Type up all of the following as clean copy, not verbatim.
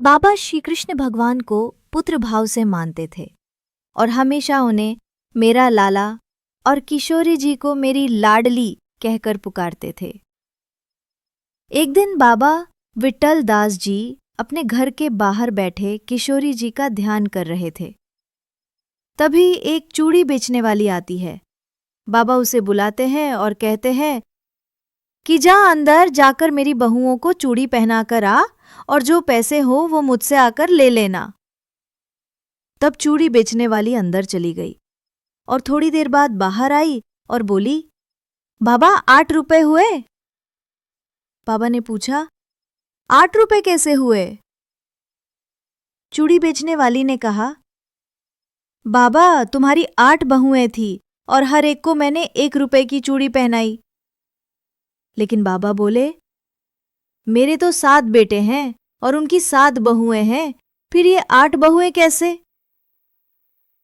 बाबा श्री कृष्ण भगवान को पुत्र भाव से मानते थे और हमेशा उन्हें मेरा लाला और किशोरी जी को मेरी लाडली कहकर पुकारते थे। एक दिन बाबा विट्ठल दास जी अपने घर के बाहर बैठे किशोरी जी का ध्यान कर रहे थे। तभी एक चूड़ी बेचने वाली आती है। बाबा उसे बुलाते हैं और कहते हैं कि जा अंदर जाकर मेरी बहुओं को चूड़ी पहना कर आ और जो पैसे हो वो मुझसे आकर ले लेना। तब चूड़ी बेचने वाली अंदर चली गई और थोड़ी देर बाद बाहर आई और बोली, बाबा 8 रुपए हुए? बाबा ने पूछा, 8 रुपए कैसे हुए? चूड़ी बेचने वाली ने कहा, बाबा तुम्हारी 8 बहुएं थी और हर एक को मैंने 1 रुपए की चूड़ी पहनाई। लेकिन बाबा बोले, मेरे तो 7 बेटे हैं और उनकी 7 बहुएं हैं, फिर ये 8 बहुएं कैसे?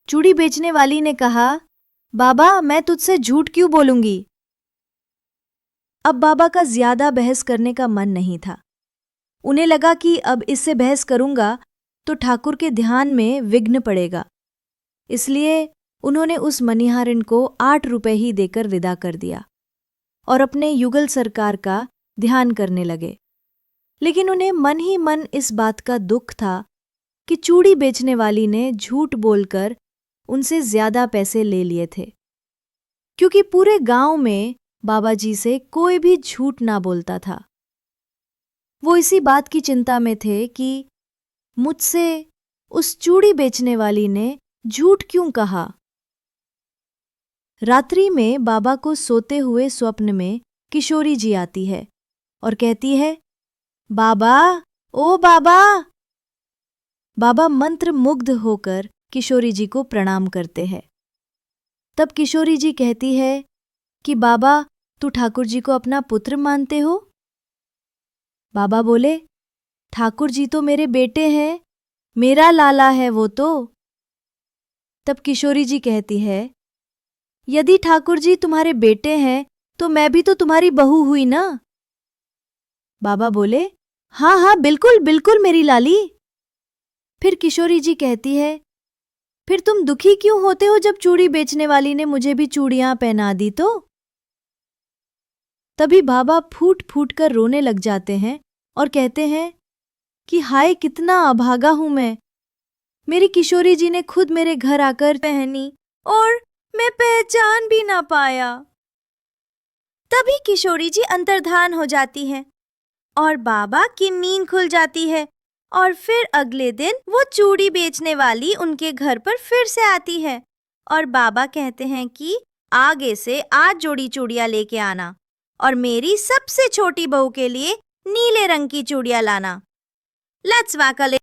चूड़ी बेचने वाली ने कहा, बाबा मैं तुझसे झूठ क्यों बोलूंगी? अब बाबा का ज्यादा बहस करने का मन नहीं था। उन्हें लगा कि अब इससे बहस करूंगा तो ठाकुर के ध्यान में विघ्न पड़ेगा, इसलिए उन्होंने उस मनिहारिन को 8 रुपए ही देकर विदा कर दिया और अपने युगल सरकार का ध्यान करने लगे। लेकिन उन्हें मन ही मन इस बात का दुख था कि चूड़ी बेचने वाली ने झूठ बोलकर उनसे ज्यादा पैसे ले लिए थे, क्योंकि पूरे गांव में बाबा जी से कोई भी झूठ ना बोलता था। वो इसी बात की चिंता में थे कि मुझसे उस चूड़ी बेचने वाली ने झूठ क्यों कहा। रात्रि में बाबा को सोते हुए स्वप्न में किशोरी जी आती है और कहती है, बाबा, ओ बाबा। बाबा मंत्र मुग्ध होकर किशोरी जी को प्रणाम करते हैं। तब किशोरी जी कहती है कि बाबा तू ठाकुर जी को अपना पुत्र मानते हो? बाबा बोले, ठाकुर जी तो मेरे बेटे हैं, मेरा लाला है वो तो। तब किशोरी जी कहती है, यदि ठाकुर जी तुम्हारे बेटे हैं तो मैं भी तो तुम्हारी बहू हुई ना? बाबा बोले, हाँ हाँ बिल्कुल बिल्कुल मेरी लाली। फिर किशोरी जी कहती है, फिर तुम दुखी क्यों होते हो जब चूड़ी बेचने वाली ने मुझे भी चूड़ियां पहना दी तो? तभी बाबा फूट फूट कर रोने लग जाते हैं और कहते हैं कि हाय कितना अभागा हूं मैं। मेरी किशोरी जी ने खुद मेरे घर आकर पहनी और मैं पहचान भी ना पाया। तभी किशोरी जी अंतर्धान हो जाती हैं और बाबा की नींद खुल जाती है और फिर अगले दिन वो चूड़ी बेचने वाली उनके घर पर फिर से आती है और बाबा कहते हैं कि आगे से 8 जोड़ी चूड़ियां लेके आना और मेरी सबसे छोटी बहू के लिए नीले रंग की चूड़ियां लाना। लेट्स वाकल